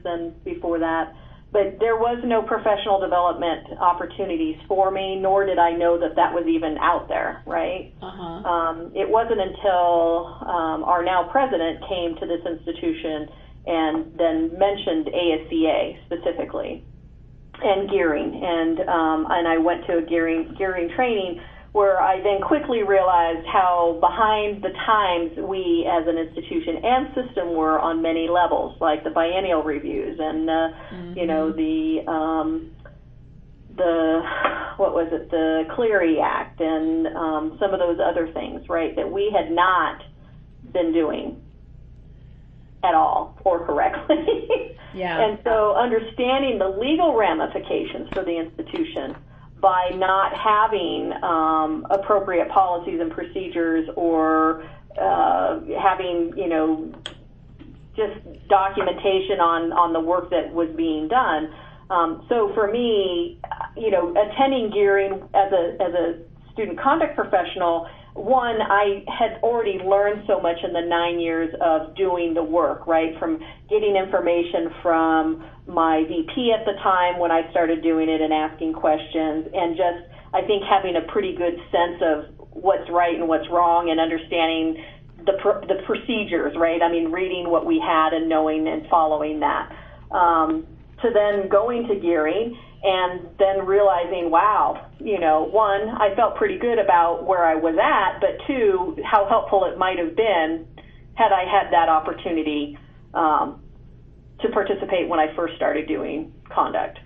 than before that. But there was no professional development opportunities for me, nor did I know that that was even out there, right? It wasn't until our now president came to this institution and then mentioned ASCA specifically and gearing. And I went to a gearing training where I then quickly realized how behind the times we as an institution and system were on many levels, like the biennial reviews and, you know, the Cleary Act and some of those other things, right, that we had not been doing at all or correctly. Yeah. And so understanding the legal ramifications for the institution by not having appropriate policies and procedures or having, you know, just documentation on the work that was being done. So for me, you know, attending gearing as a student conduct professional, one, I had already learned so much in the 9 years of doing the work, right, from getting information from my VP at the time when I started doing it and asking questions, and just, I think, having a pretty good sense of what's right and what's wrong and understanding the procedures, right? I mean, reading what we had and knowing and following that. To then going to gearing and then realizing, wow, you know, one, I felt pretty good about where I was at, but two, how helpful it might have been had I had that opportunity to participate when I first started doing conduct.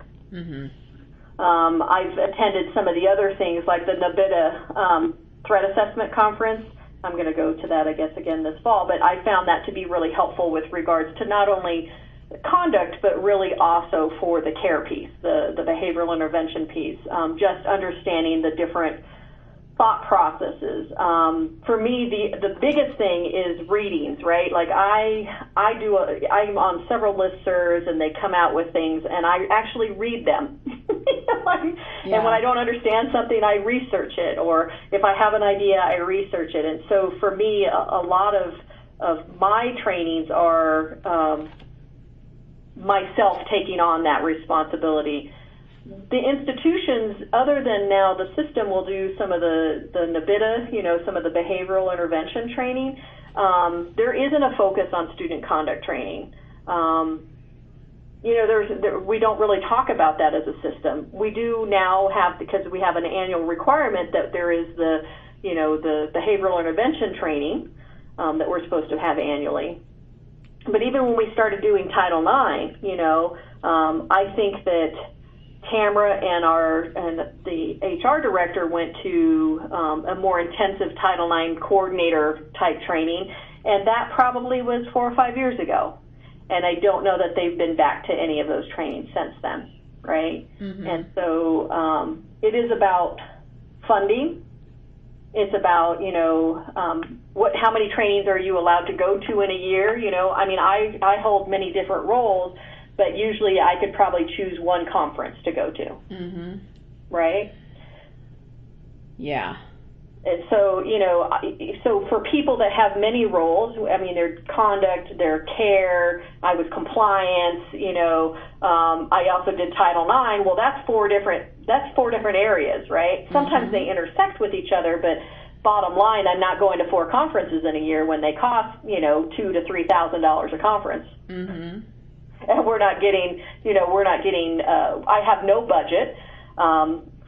I've attended some of the other things like the NABITA Threat Assessment Conference. I'm going to go to that, I guess, again this fall, but I found that to be really helpful with regards to not only conduct, but really also for the care piece, the behavioral intervention piece, just understanding the different thought processes. For me, the biggest thing is readings, right? Like I'm on several listservs and they come out with things and I actually read them. And when I don't understand something, I research it, or if I have an idea, I research it. And so for me, a lot of my trainings are myself taking on that responsibility. The institutions, other than now the system, will do some of the NABITA, you know, some of the behavioral intervention training. There isn't a focus on student conduct training. You know, we don't really talk about that as a system. We do now have, because we have an annual requirement that there is the behavioral intervention training that we're supposed to have annually. But even when we started doing Title IX, you know, I think that Tamara and the HR director went to a more intensive Title IX coordinator type training, and that probably was 4 or 5 years ago. And I don't know that they've been back to any of those trainings since then, right? And so it is about funding. It's about, you know, how many trainings are you allowed to go to in a year? You know, I mean, I hold many different roles, but usually I could probably choose one conference to go to, right? Yeah. And so, you know, so for people that have many roles, I mean, their conduct, their care, I was compliance, you know, I also did Title IX. Well, that's four different areas, right? Sometimes they intersect with each other, but bottom line, I'm not going to 4 conferences in a year when they cost, you know, $2,000 to $3,000 a conference. And we're not getting, I have no budget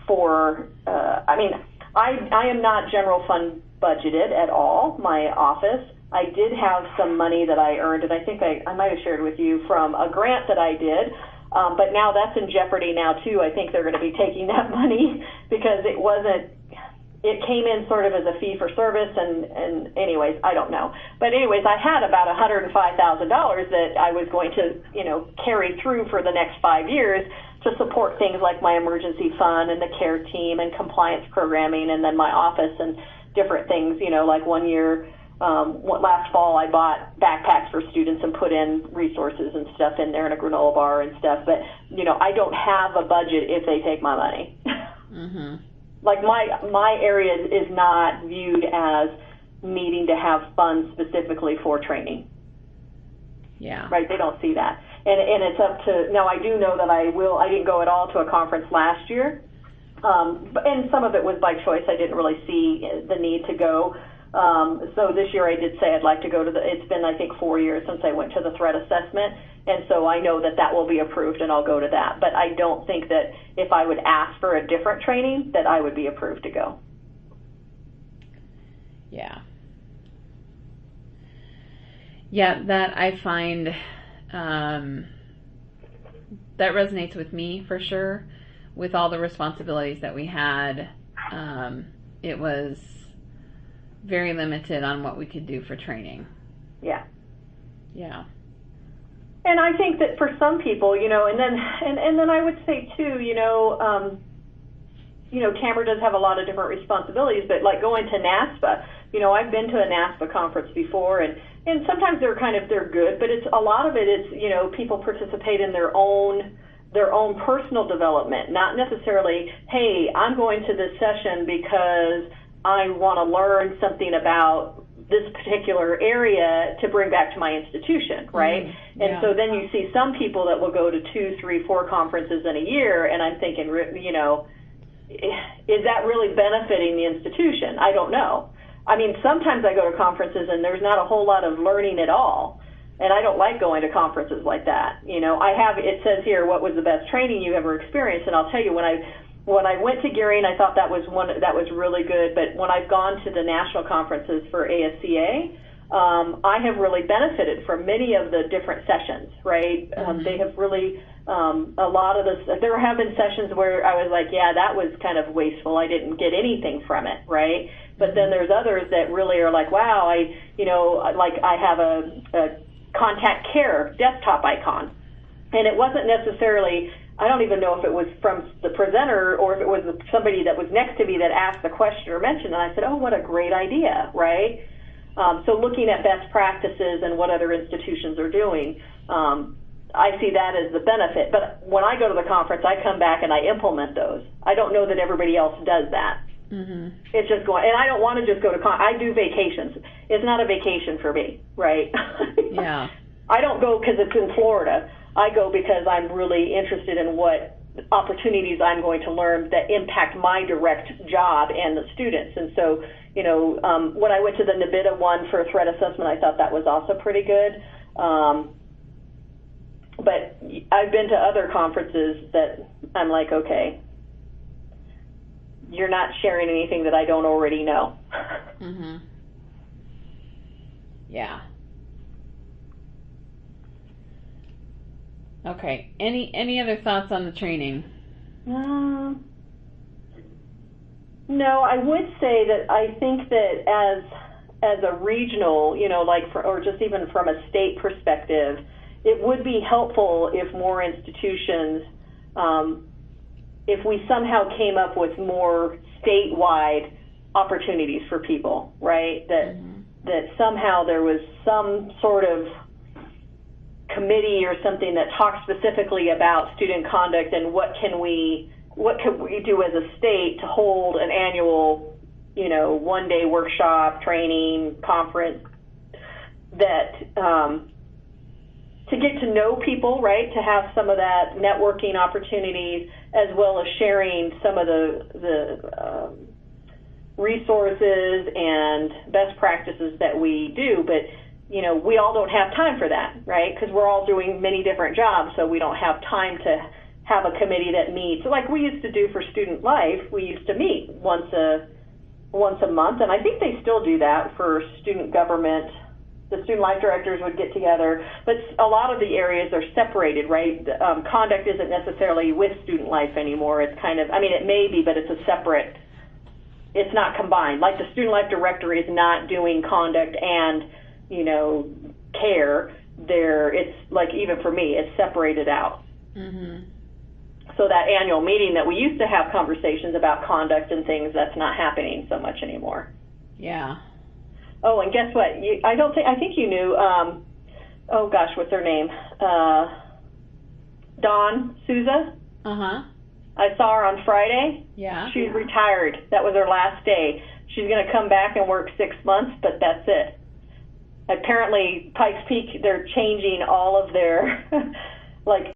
for, I mean, I am not general fund budgeted at all, my office. I did have some money that I earned, and I think I might have shared with you from a grant that I did, but now that's in jeopardy now, too. I think they're going to be taking that money because it came in sort of as a fee for service, and anyways, I don't know. But anyways, I had about $105,000 that I was going to, you know, carry through for the next 5 years to support things like my emergency fund and the care team and compliance programming, and then my office and different things, you know, like one year, last fall I bought backpacks for students and put in resources and stuff in there and a granola bar and stuff. But, you know, I don't have a budget if they take my money. Like my area is not viewed as needing to have funds specifically for training. Yeah. Right? They don't see that. and it's up to, now I do know that I didn't go at all to a conference last year, and some of it was by choice. I didn't really see the need to go. So this year I did say I'd like to go to it's been, I think, 4 years since I went to the threat assessment, and so I know that will be approved and I'll go to that. But I don't think that if I would ask for a different training that I would be approved to go. Yeah. Yeah, that I find, that resonates with me for sure. With all the responsibilities that we had, it was very limited on what we could do for training. Yeah. Yeah. And I think that for some people, and then I would say too, Tamara does have a lot of different responsibilities, but like going to NASPA, I've been to a NASPA conference before, and sometimes they're good, but it's a lot of it is, people participate in their own personal development, not necessarily, hey, I'm going to this session because I want to learn something about this particular area to bring back to my institution, right? Mm-hmm. Yeah. And so then you see some people that will go to 2, 3, 4 conferences in a year, and I'm thinking, is that really benefiting the institution? I don't know. I mean, sometimes I go to conferences and there's not a whole lot of learning at all, and I don't like going to conferences like that. It says here, what was the best training you ever experienced? And I'll tell you, when I went to Gearing, I thought that was really good. But when I've gone to the national conferences for ASCA, I have really benefited from many of the different sessions, right? They have really, a lot of this, there have been sessions where I was like, yeah, that was kind of wasteful. I didn't get anything from it, right? But then there's others that really are like, wow, I have a contact care desktop icon. And it wasn't necessarily, I don't even know if it was from the presenter or if it was somebody that was next to me that asked the question or mentioned, and I said, oh, what a great idea, right? So looking at best practices and what other institutions are doing, I see that as the benefit. But when I go to the conference, I come back and I implement those. I don't know that everybody else does that. Mm-hmm. It's just going, and I don't want to just go to I do vacations. It's not a vacation for me, right? Yeah. I don't go because it's in Florida. I go because I'm really interested in what opportunities I'm going to learn that impact my direct job and the students. And so, when I went to the NBITA one for threat assessment, I thought that was also pretty good. But I've been to other conferences that I'm like, okay, you're not sharing anything that I don't already know. Mm-hmm. Yeah. Okay. Any other thoughts on the training? No, I would say that I think that as a regional, or just even from a state perspective, it would be helpful if more institutions, if we somehow came up with more statewide opportunities for people, right? That somehow there was some sort of committee or something that talks specifically about student conduct and what could we do as a state to hold an annual, one-day workshop, training, conference that to get to know people, right? To have some of that networking opportunities as well as sharing some of the resources and best practices that we do, but we all don't have time for that, right? Because we're all doing many different jobs, so we don't have time to have a committee that meets like we used to do for student life. We used to meet once a month, and I think they still do that for student government. The student life directors would get together, but a lot of the areas are separated, right? Conduct isn't necessarily with student life anymore. It's kind of, it may be, but it's a separate, it's not combined. Like the student life director is not doing conduct and care there. It's like, even for me, it's separated out. Mm-hmm. So that annual meeting that we used to have conversations about conduct and things, that's not happening so much anymore. Yeah. Oh, and guess what? I think you knew, oh gosh, what's her name? Dawn Souza. Uh-huh. I saw her on Friday. Yeah. She's retired. That was her last day. She's going to come back and work 6 months, but that's it. Apparently, Pikes Peak, they're changing all of their like